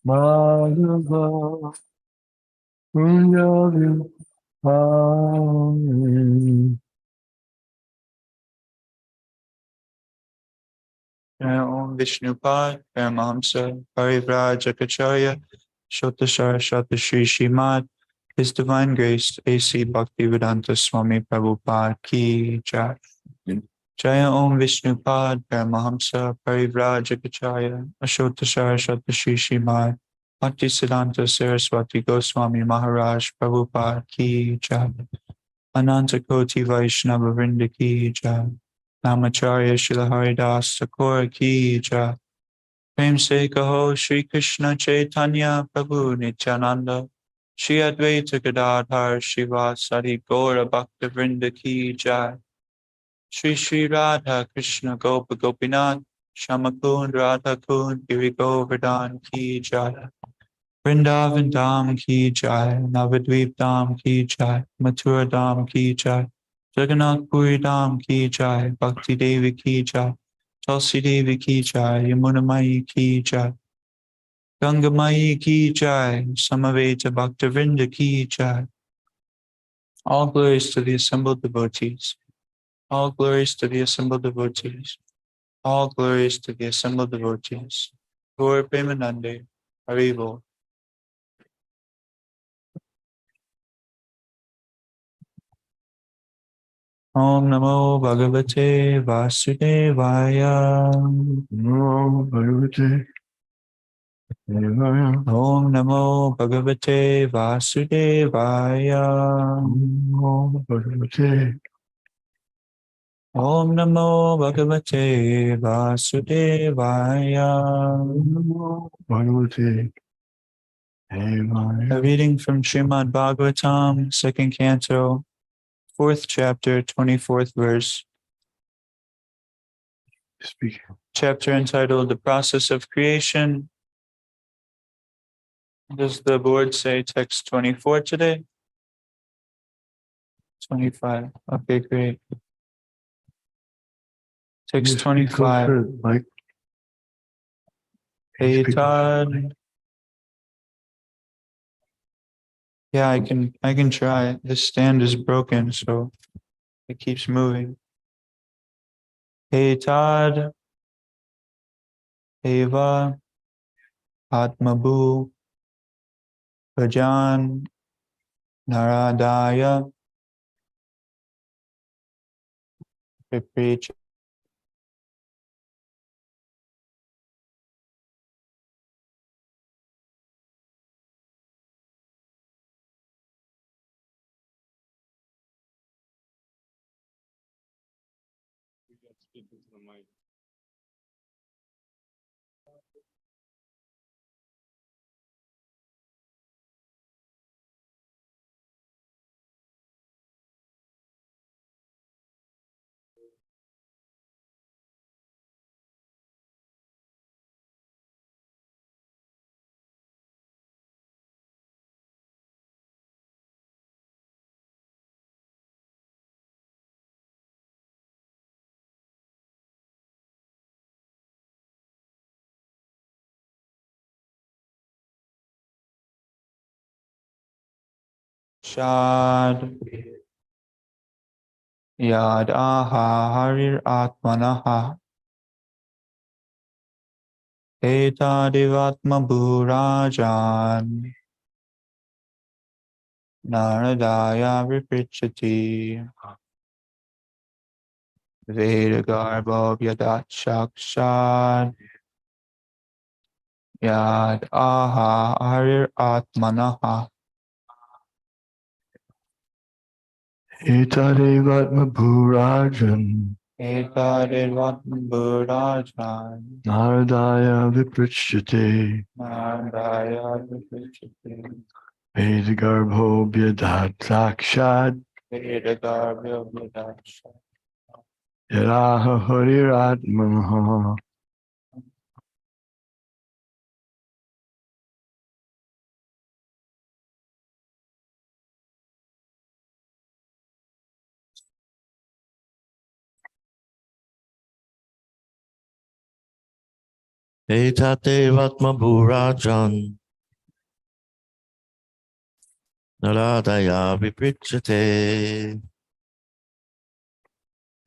Madhava Kunjavi Hari. Om Vishnupad, Paramahamsa, Parivrajacharya, Shotashara Shata Shri Srimad, His Divine Grace, A.C. Bhaktivedanta Swami Prabhupada Ki Jai. Jaya Om Vishnupad, Paramahamsa, Parivrajacharya, Shotashara Shata Shri Srimad, Bhaktisiddhanta Saraswati Goswami Maharaj Prabhupada Ki Jai. Ananta Koti Vaishnava Vrinda Ki Jai. Namacharya Srila Haridas Thakur Ki Jai. Prem Se Kaho Shri Krishna Chaitanya Prabhu Nityananda Shri Advaita Gadadhar Shivasari Gaura Bhakta Vrinda Ki Jai. Shri Shri Radha Krishna Gopa Gopinath Shamakund Radha Kund Giri Govardhan Ki Jai. Vrindavan Dham Ki Jai, Navadvip Dham Ki Jai, Mathura Dham Ki Jai, Jagannath Puri Dham Ki Jai, Bhakti Devi Ki Jai, Tulsi Devi Ki Jai, Yamuna Mayi Ki Jai, Ganga Mayi Ki Jai, Samaveta Bhakta Vrinda Ki Jai. All glories to the assembled devotees. All glories to the assembled devotees. All glories to the assembled devotees. Gaur Premanande, Haribo. Om Namo Bhagavate Vasudevaya. Namo Bhagavate Devaya. Om Namo Bhagavate Vasudevaya. Namo Bhagavate. Om Namo Bhagavate Vasudevaya. Namo Bhagavate Devaya. A reading from Srimad Bhagavatam, second canto, fourth chapter, 24th verse. Speak. Chapter entitled The Process of Creation. Does the board say text 24 today? 25. Okay, great. Text 25. Like, Hey Todd. Yeah, I can try. This stand is broken, so it keeps moving. Hey Todd. Eva. Atmabu. Vajan. Naradaya. Viprecha. Shad. Yad aha harir atmanaha. Eta divatma burajan. Naradaya viprichati. Veda garbo yadat shakshad. Yad aha harir atmanaha. Itadevatma Bhurajan. Etadevatma burajan. Naradaya Viprachate. Naradaya viprichati. Vedagarbho Bhyadat Sakshad. Veda garbo yadat shakshad. Yadaha Hariratmanaha. Etate Vatma Burajan Naradaya Viprichate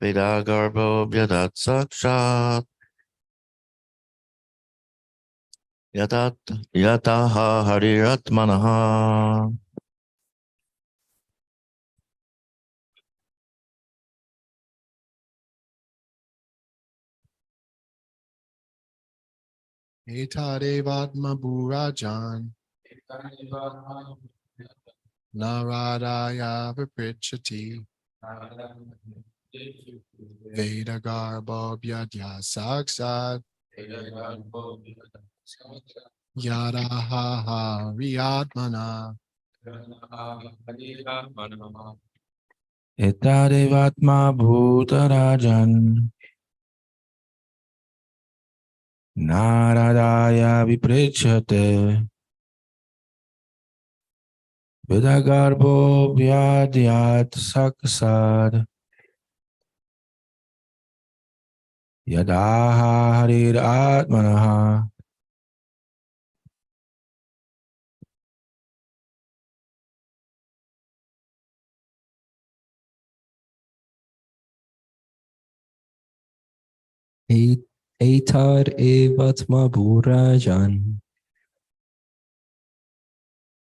Vedagarbo Byadat Sakshat Yataha Hariratmanaha Etadevatma Burajan Naradaya Viprichati Vedagarbo Vyadya Saksat Yadaha Riyatmana Etadevatma Bhutarajan Naradaya Viprechate Vidagarbo Vyadyat Saksad Yadaha Harir Atmanaha Etar Evatma Burajan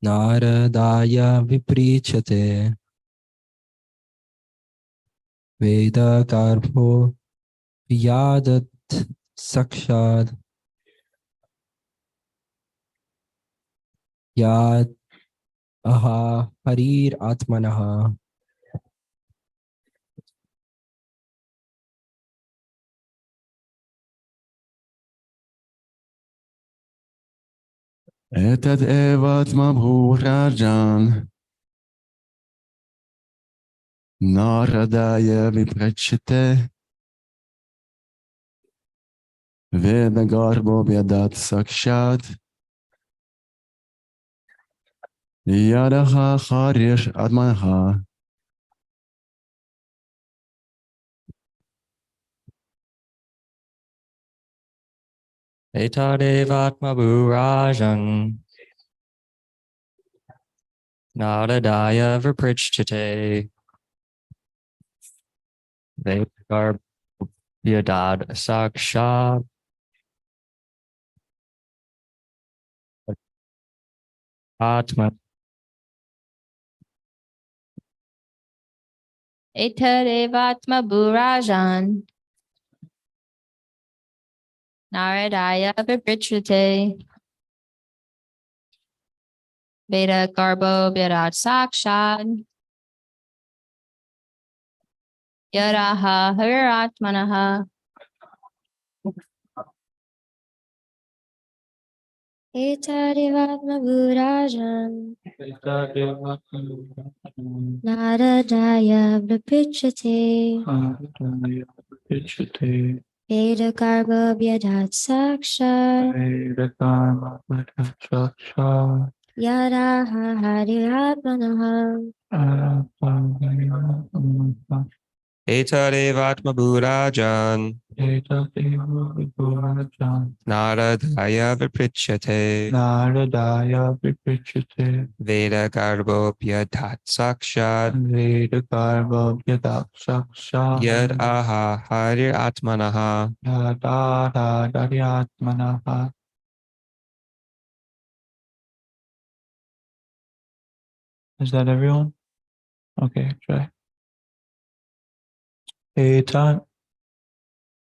Naradaya Viprichate Veda Garbo Vyadat Sakshad Yad Aha Harir Atmanaha Etad evat mabhurajan Naradaya viprachite Vedagarbo Vyadat Sakshat Yadaha Harir Atmanaha. Etadevatma Burajan Naradaya Viprichate Vedagar Yadad Saksha Atma Etadevatma Burajan Naradaya Viprichate Veda Garbo Virat Sakshan Yadaha Haratmanaha Etadevatma Burajan Naradaya Viprichate Veda Garbo Virat Sakshan Yadaha Haratmanaha Etadevatma Burajan Naradaya Viprichate Veda Garbo Pyadat Sakshat Yad Aha Harir Atmanaha Is that everyone? Okay, try. Etat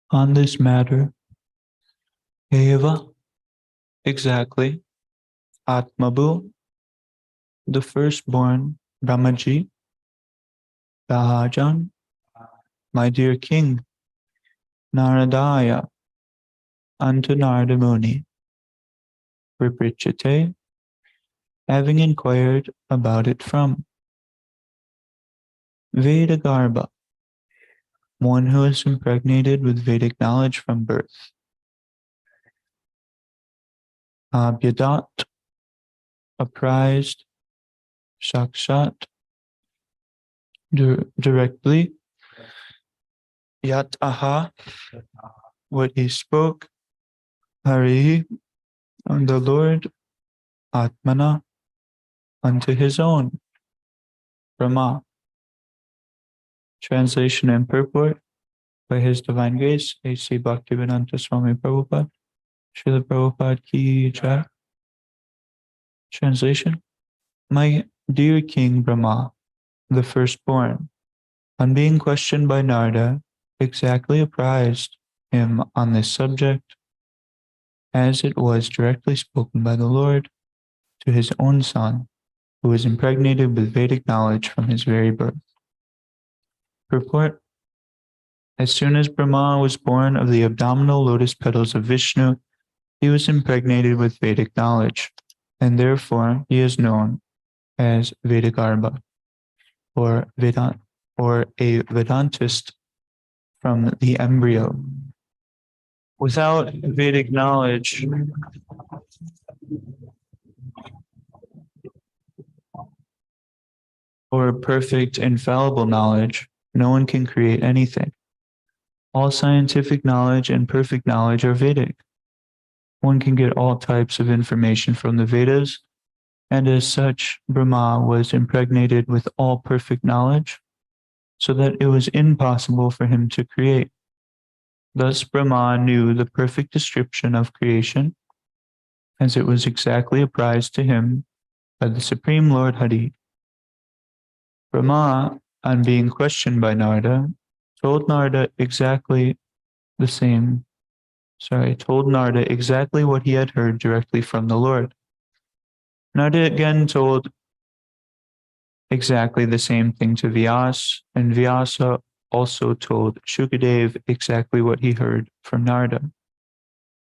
on this matter. Eva, exactly. Atmabu, the firstborn, Brahmaji, Rajan, my dear king, Naradaya, unto Narada Muni, Viprichate, having inquired about it from Vedagarbha, one who is impregnated with Vedic knowledge from birth. Abhyadat, apprised, Sakshat, directly, Yat Aha, what he spoke, Hari, the Lord, Atmana, unto his own, Brahma. Translation and purport by His Divine Grace, A.C. Bhaktivedanta Swami Prabhupada, Srila Prabhupada Ki Jai. Translation: My dear King Brahma, the firstborn, on being questioned by Narada, exactly apprised him on this subject, as it was directly spoken by the Lord to his own son, who was impregnated with Vedic knowledge from his very birth. Purport: As soon as Brahma was born of the abdominal lotus petals of Vishnu, he was impregnated with Vedic knowledge, and therefore he is known as Vedagarbha, or a Vedantist from the embryo. Without Vedic knowledge, or perfect infallible knowledge, no one can create anything. All scientific knowledge and perfect knowledge are Vedic. One can get all types of information from the Vedas, and as such, Brahma was impregnated with all perfect knowledge, so that it was impossible for him to create. Thus, Brahma knew the perfect description of creation, as it was exactly apprised to him by the Supreme Lord Hari. Brahma, on being questioned by Narada, told Narada exactly what he had heard directly from the Lord. Narada again told exactly the same thing to Vyasa, and Vyasa also told Shukadev exactly what he heard from Narada.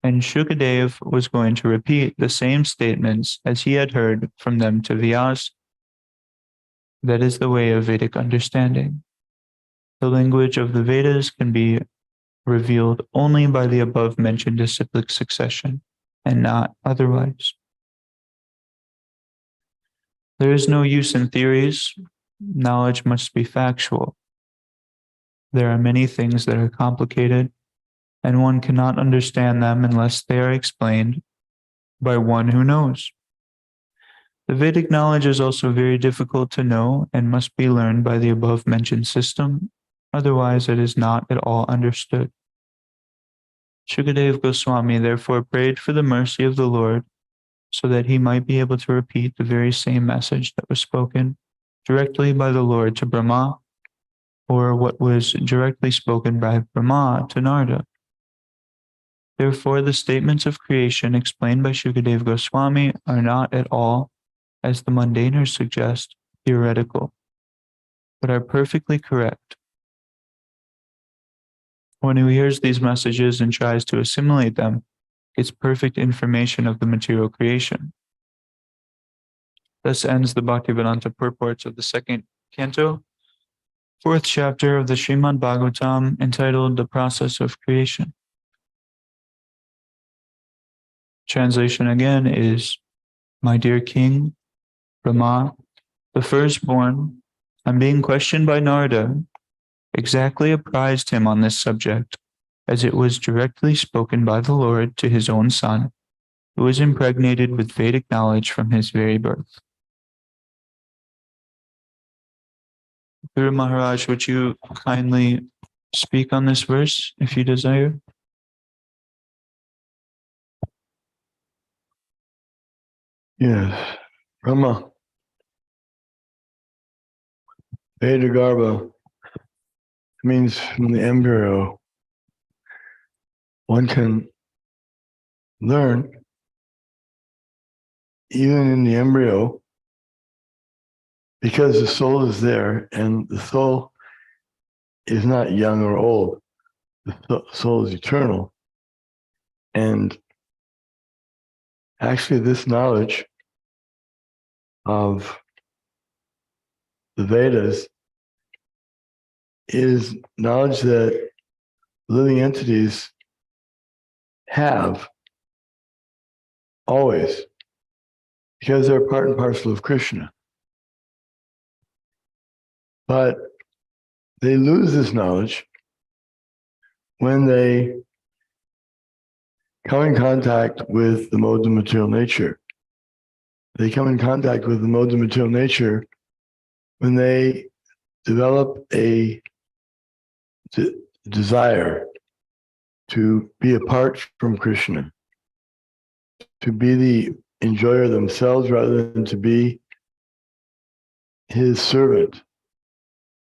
And Shukadev was going to repeat the same statements as he had heard from them to Vyasa. That is the way of Vedic understanding. The language of the Vedas can be revealed only by the above-mentioned disciplic succession, and not otherwise. There is no use in theories. Knowledge must be factual. There are many things that are complicated, and one cannot understand them unless they are explained by one who knows. The Vedic knowledge is also very difficult to know and must be learned by the above-mentioned system, otherwise it is not at all understood. Shukadev Goswami therefore prayed for the mercy of the Lord so that he might be able to repeat the very same message that was spoken directly by the Lord to Brahma, or what was directly spoken by Brahma to Narada. Therefore, the statements of creation explained by Shukadev Goswami are not at all, as the mundaners suggest, theoretical, but are perfectly correct. One who hears these messages and tries to assimilate them gets perfect information of the material creation. Thus ends the Bhaktivedanta purports of the second canto, fourth chapter of the Srimad Bhagavatam, entitled The Process of Creation. Translation again is, My dear King, Brahma, the firstborn, on being questioned by Narada, exactly apprised him on this subject, as it was directly spoken by the Lord to his own son, who was impregnated with Vedic knowledge from his very birth. Guru Maharaj, would you kindly speak on this verse if you desire? Yes, Brahma, Vedagarbha means from the embryo. One can learn, even in the embryo, because the soul is there, and the soul is not young or old. The soul is eternal. And actually, this knowledge of the Vedas is knowledge that living entities have always, because they're part and parcel of Krishna. But they lose this knowledge when they come in contact with the modes of material nature. They come in contact with the modes of material nature when they develop a desire to be apart from Krishna, to be the enjoyer themselves rather than to be his servant.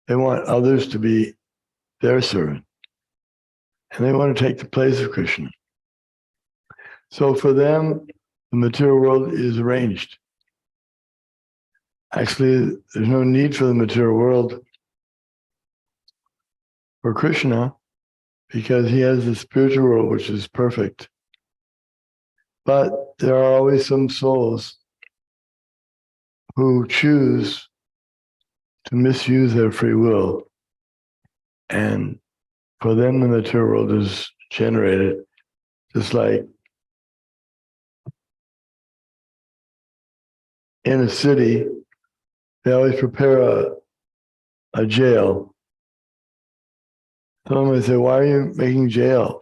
They want others to be their servant. And they want to take the place of Krishna. So for them, the material world is arranged. Actually, there's no need for the material world for Krishna because he has the spiritual world, which is perfect. But there are always some souls who choose to misuse their free will. And for them, the material world is generated just like in a city, they always prepare a jail. Someone might say, why are you making jail?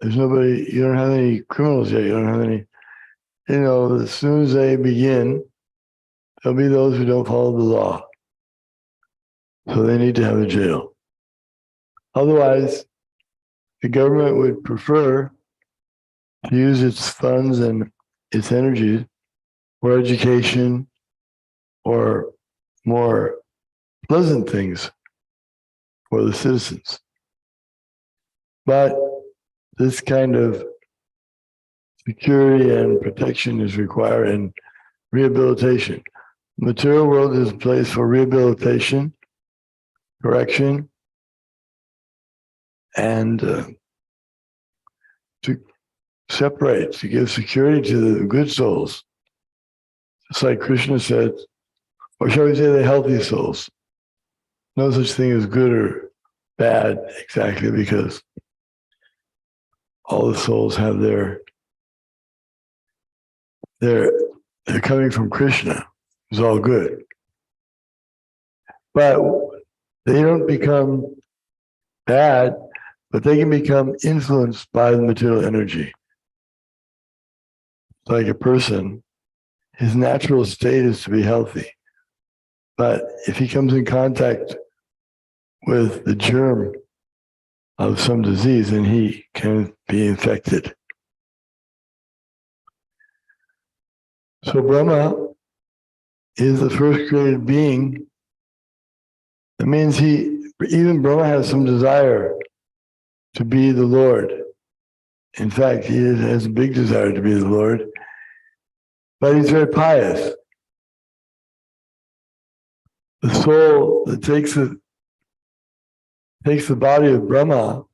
There's nobody, you don't have any criminals yet, you don't have any, as soon as they begin, there'll be those who don't follow the law. So they need to have a jail. Otherwise, the government would prefer to use its funds and its energy for education or more pleasant things for the citizens. But this kind of security and protection is required in rehabilitation. The material world is a place for rehabilitation, correction, and to separate, to give security to the good souls. Just like Krishna said, or shall we say the healthy souls. No such thing as good or bad exactly, because all the souls have they're coming from Krishna, who's all good. But they don't become bad, but they can become influenced by the material energy. Like a person, his natural state is to be healthy. But if he comes in contact with the germ of some disease, then he can be infected. So Brahma is the first created being. That means even Brahma has some desire to be the Lord. In fact, he has a big desire to be the Lord, but he's very pious. The soul that takes the body of Brahma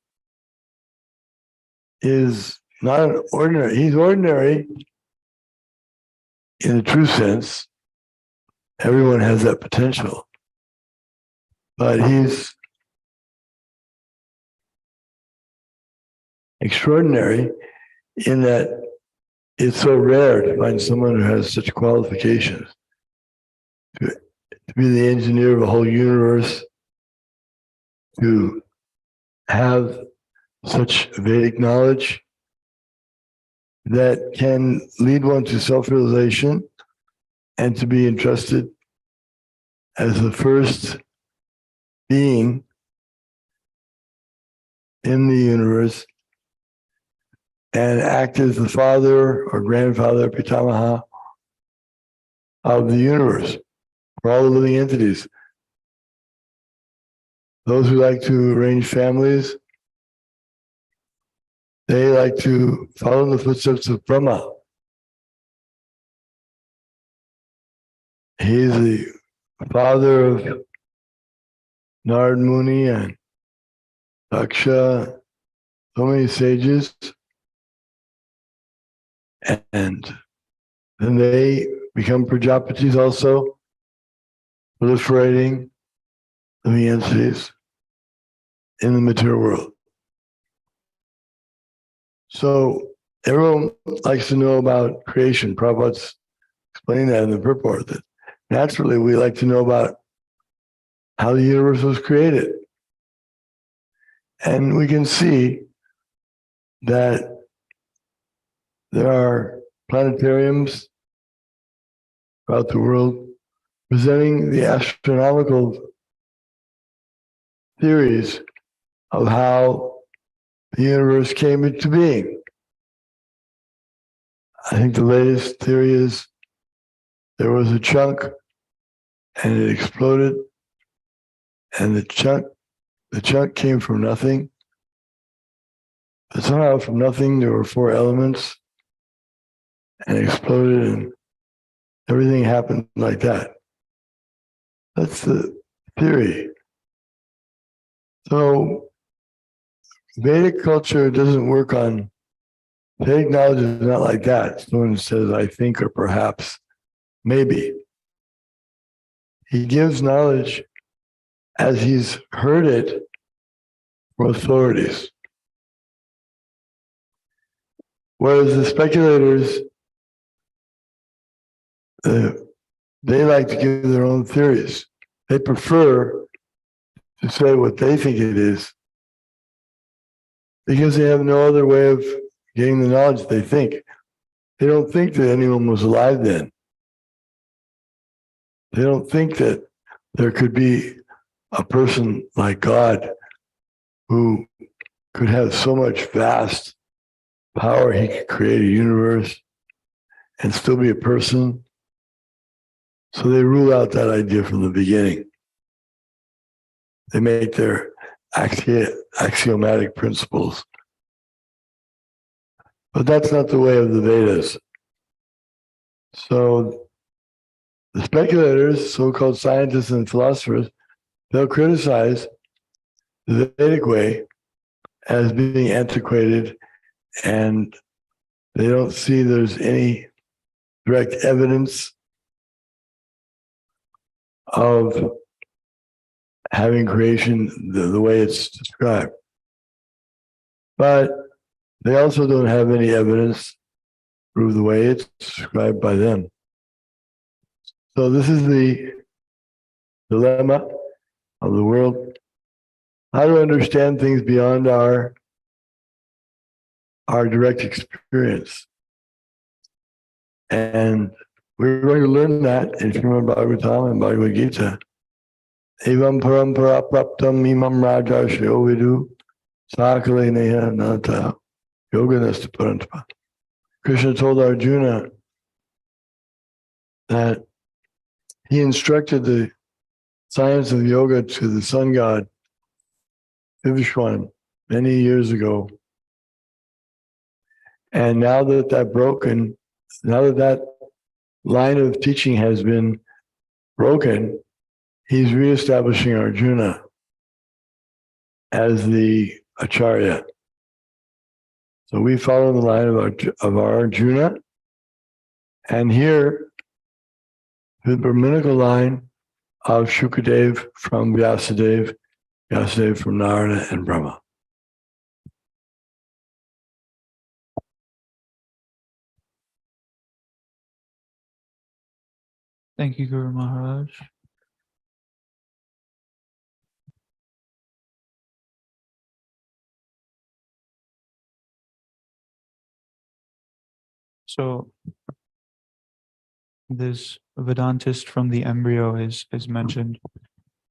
is not an ordinary. He's ordinary in the true sense. Everyone has that potential. But he's extraordinary in that it's so rare to find someone who has such qualifications to be the engineer of a whole universe, to have such Vedic knowledge that can lead one to self-realization and to be entrusted as the first being in the universe and act as the father or grandfather, Pitamaha, of the universe for all the living entities. Those who like to arrange families, they like to follow in the footsteps of Brahma. He's the father of Narad Muni and Daksha, so many sages. And then they become Prajapatis also, proliferating living entities in the material world. So everyone likes to know about creation. Prabhupada's explaining that in the purport, that naturally we like to know about how the universe was created. And we can see that there are planetariums throughout the world presenting the astronomical theories of how the universe came into being. I think the latest theory is there was a chunk and it exploded, and the chunk came from nothing. But somehow from nothing there were 4 elements and it exploded, and everything happened like that. That's the theory. So Vedic culture doesn't work on, Vedic knowledge is not like that. Someone says, I think, or perhaps, maybe. He gives knowledge as he's heard it from authorities. Whereas the speculators, they like to give their own theories. They prefer to say what they think it is because they have no other way of getting the knowledge they think. They don't think that anyone was alive then. They don't think that there could be a person like God who could have so much vast power, he could create a universe and still be a person. So they rule out that idea from the beginning. They make their axiomatic principles. But that's not the way of the Vedas. So the speculators, so-called scientists and philosophers, they'll criticize the Vedic way as being antiquated, and they don't see there's any direct evidence of having creation the way it's described. But they also don't have any evidence to prove the way it's described by them. So this is the dilemma of the world. How to understand things beyond our direct experience. And we're going to learn that in Srimad Bhagavatam and Bhagavad Gita. Evam parampara praptam imam raja shyo vidu sakale neha nata yoganasta parantapa. Krishna told Arjuna that he instructed the science of yoga to the sun god Vivishwan many years ago. And now that that line of teaching has been broken, he's reestablishing Arjuna as the Acharya. So we follow the line of our Arjuna, and here the Brahminical line of Shukadev from Vyasadeva, Vyasadeva from Narada and Brahma. Thank you, Guru Maharaj. So this Vedantist from the embryo is mentioned.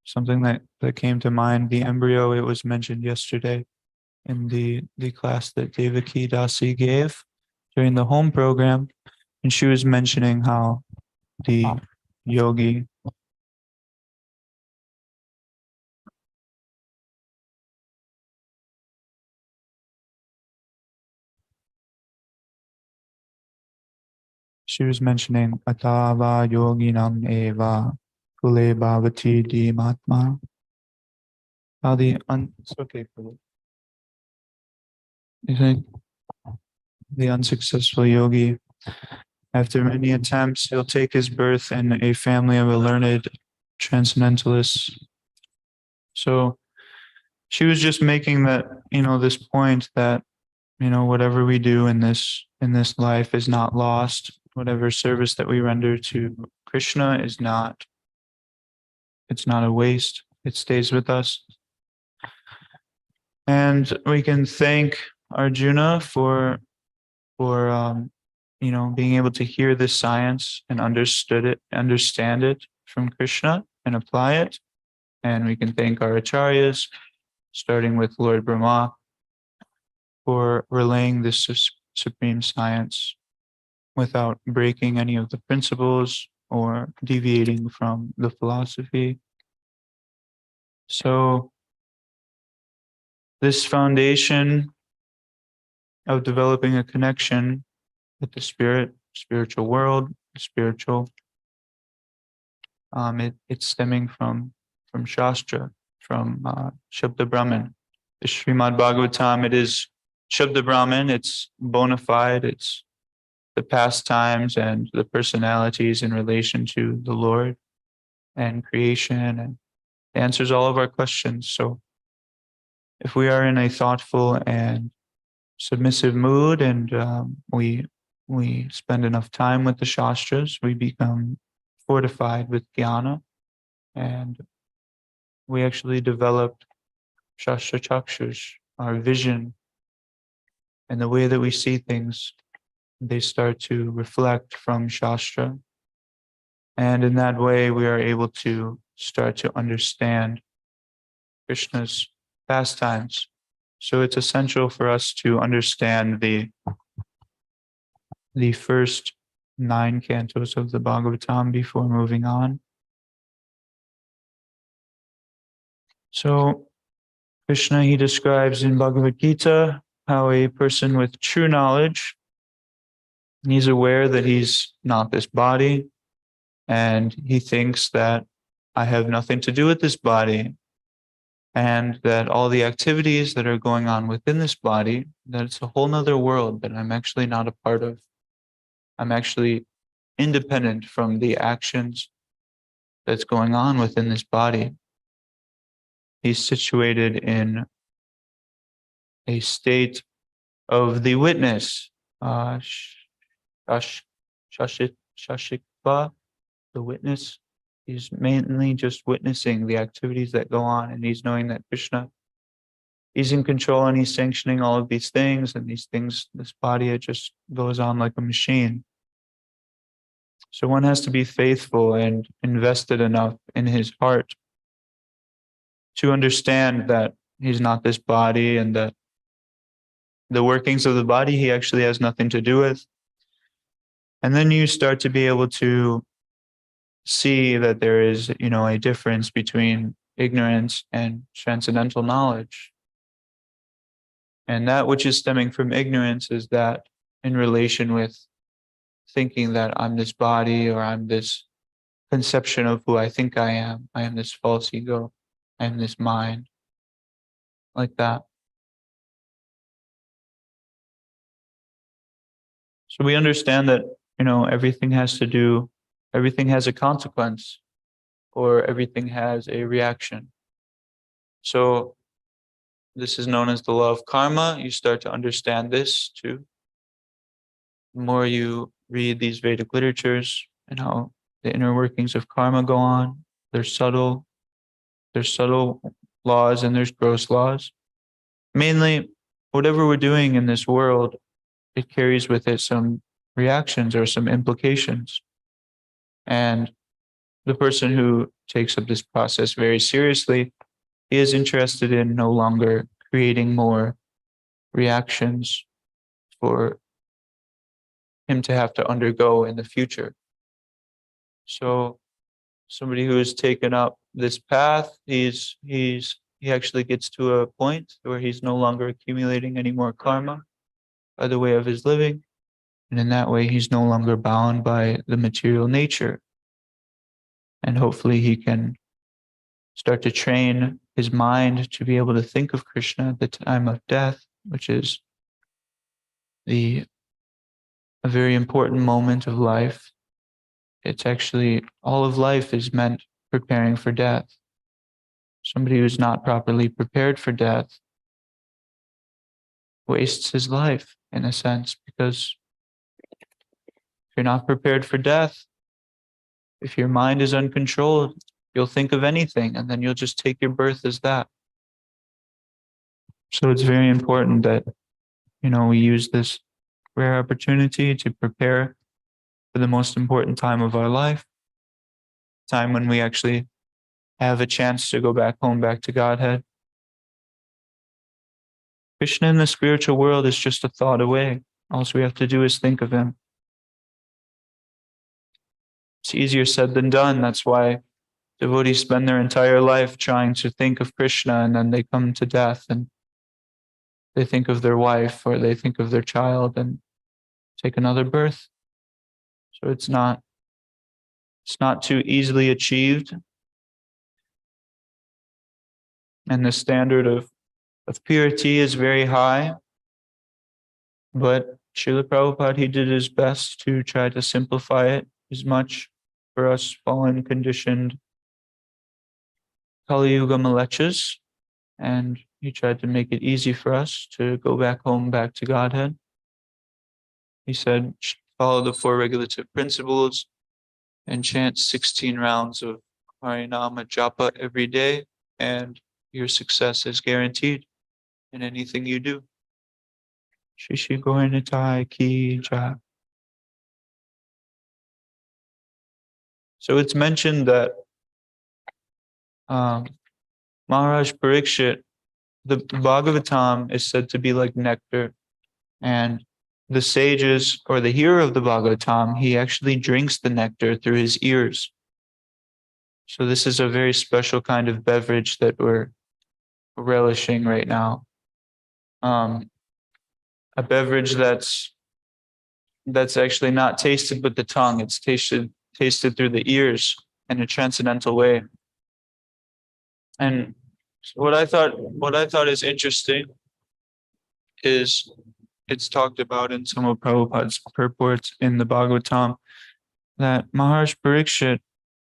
Something that came to mind, the embryo, it was mentioned yesterday in the class that Devaki Dasi gave during the home program. And she was mentioning how the yogi atava yoginam eva kule bhavati dhimatma. How it's okay, Prabhu. You think the unsuccessful yogi, after many attempts, he'll take his birth in a family of a learned transcendentalists. So she was just making that, this point that, whatever we do in this life is not lost. Whatever service that we render to Krishna it's not a waste. It stays with us. And we can thank Arjuna for being able to hear this science and understand it from Krishna and apply it. And we can thank our acharyas, starting with Lord Brahma, for relaying this supreme science without breaking any of the principles or deviating from the philosophy. So this foundation of developing a connection with the spiritual world, spiritual, it's stemming from Shastra, from Shabda Brahman. The Srimad Bhagavatam, it is Shabda Brahman, it's bona fide, it's the pastimes and the personalities in relation to the Lord and creation, and answers all of our questions. So if we are in a thoughtful and submissive mood, and we spend enough time with the Shastras, we become fortified with jnana, and we actually develop Shastra Chakshus, our vision, and the way that we see things, they start to reflect from Shastra. And in that way, we are able to start to understand Krishna's pastimes. So it's essential for us to understand the first 9 cantos of the Bhagavatam before moving on. So Krishna, he describes in Bhagavad Gita how a person with true knowledge, he's aware that he's not this body, and he thinks that I have nothing to do with this body, and that all the activities that are going on within this body, that it's a whole nother world that I'm actually not a part of. I'm actually independent from the actions that's going on within this body. He's situated in a state of the witness, Shashikva, the witness. He's mainly just witnessing the activities that go on, and he's knowing that Krishna, he's in control and he's sanctioning all of these things, and these things, this body, it just goes on like a machine. So one has to be faithful and invested enough in his heart to understand that he's not this body, and that the workings of the body he actually has nothing to do with. And then you start to be able to see that there is, a difference between ignorance and transcendental knowledge. And that which is stemming from ignorance is that in relation with thinking that I'm this body, or I'm this conception of who I think I am this false ego, I am this mind, like that. So we understand that, everything has a consequence, or everything has a reaction. So this is known as the law of karma. You start to understand this too. The more you read these Vedic literatures and how the inner workings of karma go on, there's subtle laws and there's gross laws. Mainly, whatever we're doing in this world, it carries with it some reactions or some implications. And the person who takes up this process very seriously, he is interested in no longer creating more reactions for him to have to undergo in the future. So somebody who has taken up this path, he actually gets to a point where he's no longer accumulating any more karma by the way of his living. And in that way, he's no longer bound by the material nature. And hopefully he can start to train his mind to be able to think of Krishna at the time of death, which is a very important moment of life. It's actually, all of life is meant preparing for death. Somebody who's not properly prepared for death wastes his life, in a sense, because if you're not prepared for death, if your mind is uncontrolled, you'll think of anything, and then you'll just take your birth as that. So it's very important that we use this rare opportunity to prepare for the most important time of our life, time when we actually have a chance to go back home, back to Godhead. Krishna in the spiritual world is just a thought away. All we have to do is think of him. It's easier said than done. That's why devotees spend their entire life trying to think of Krishna, and then they come to death and they think of their wife or they think of their child and take another birth. So it's not too easily achieved. And the standard of purity is very high. But Srila Prabhupada, he did his best to try to simplify it as much for us fallen, conditioned Kali Yuga malechas. And he tried to make it easy for us to go back home, back to Godhead. He said, follow the 4 regulative principles and chant 16 rounds of Harinama Japa every day, and your success is guaranteed in anything you do. Shri Shri Gaura Nitai Ki Jai. So it's mentioned that Maharaj Parikshit, the Bhagavatam is said to be like nectar, and the sages or the hearer of the Bhagavatam, he actually drinks the nectar through his ears. So this is a very special kind of beverage that we're relishing right now. A beverage that's actually not tasted with the tongue; it's tasted through the ears in a transcendental way. And what I thought is interesting is it's talked about in some of Prabhupada's purports in the Bhagavatam that Maharaj Parikshit,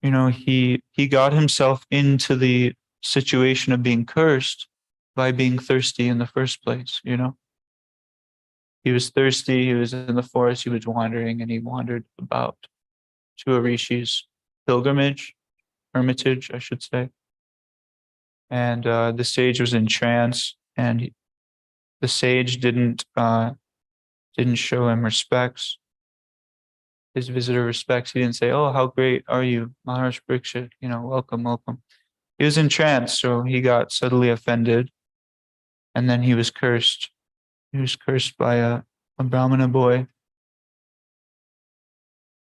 he got himself into the situation of being cursed by being thirsty in the first place. He was thirsty, he was in the forest, he was wandering, and he wandered about to a rishi's hermitage, I should say. And the sage was in trance, and the sage didn't show him respects. His visitor respects. He didn't say, "Oh, how great are you, Maharaj Parikshit? Welcome, welcome." He was in trance, so he got subtly offended, and then he was cursed. He was cursed by a Brahmana boy.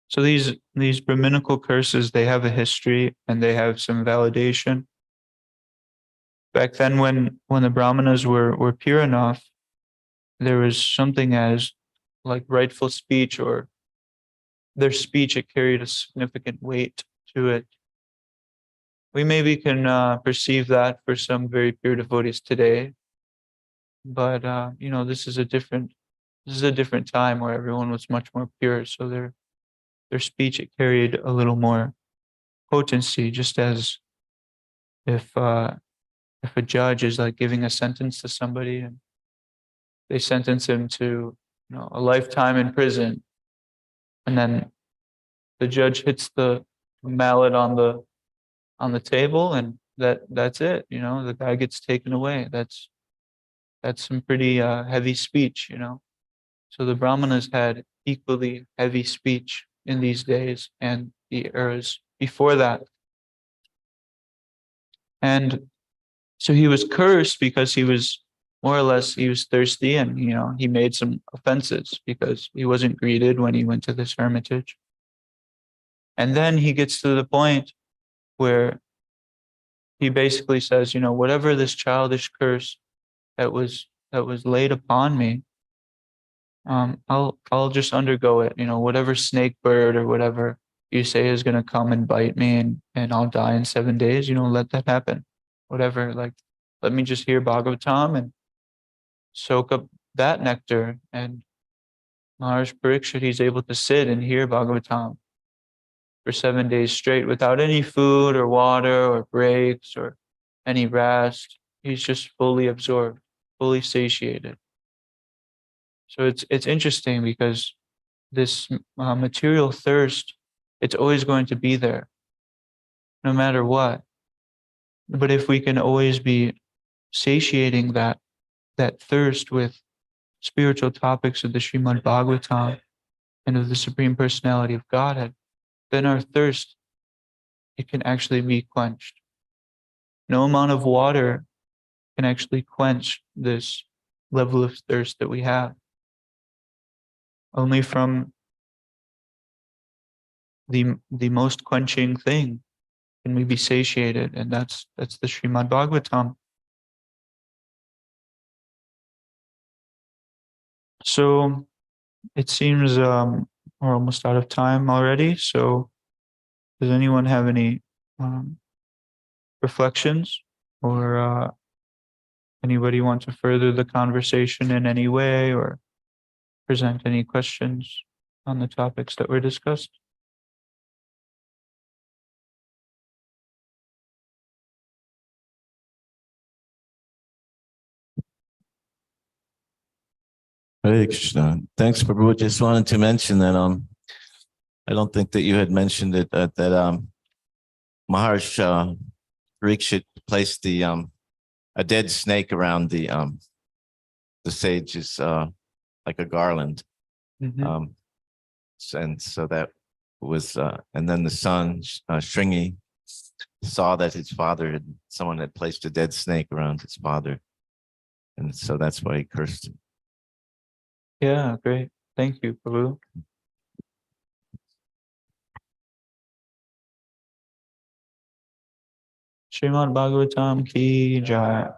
So these Brahminical curses, they have a history and they have some validation. Back then, when the Brahmanas were pure enough, there was something as like rightful speech, or their speech, it carried a significant weight to it. We maybe can perceive that for some very pure devotees today, but this is a different time where everyone was much more pure, so their speech, it carried a little more potency, just as if a judge is like giving a sentence to somebody and they sentence him to a lifetime in prison, and then the judge hits the mallet on the table, and that's it. The guy gets taken away. That's some pretty heavy speech. So the Brahmanas had equally heavy speech in these days and the eras before that. And so he was cursed because he was more or less, he was thirsty, and he made some offenses because he wasn't greeted when he went to this hermitage. And then he gets to the point where he basically says, whatever this childish curse that was laid upon me, I'll just undergo it. Whatever snake bird or whatever you say is going to come and bite me and I'll die in 7 days, let that happen. Whatever, let me just hear Bhagavatam and soak up that nectar. And Maharaj Parikshit, he's able to sit and hear Bhagavatam for 7 days straight without any food or water or breaks or any rest. He's just fully absorbed, fully satiated. So it's interesting because this material thirst, it's always going to be there, no matter what. But if we can always be satiating that thirst with spiritual topics of the Srimad Bhagavatam and of the Supreme Personality of Godhead, then our thirst, it can actually be quenched. No amount of water can actually quench this level of thirst that we have. Only from the most quenching thing can we be satiated, and that's the Srimad Bhagavatam. So it seems we're almost out of time already. So does anyone have any reflections, or anybody want to further the conversation in any way, or present any questions on the topics that were discussed? Hare Krishna. Thanks, Prabhu. Just wanted to mention that I don't think that you had mentioned it that Maharshi Parikshit placed the a dead snake around the sages like a garland. Mhm. And so that was and then the son Shringi saw that someone had placed a dead snake around his father, and so that's why he cursed him. Yeah, great. Thank you, Prabhu. Srimad Bhagavatam ki jai.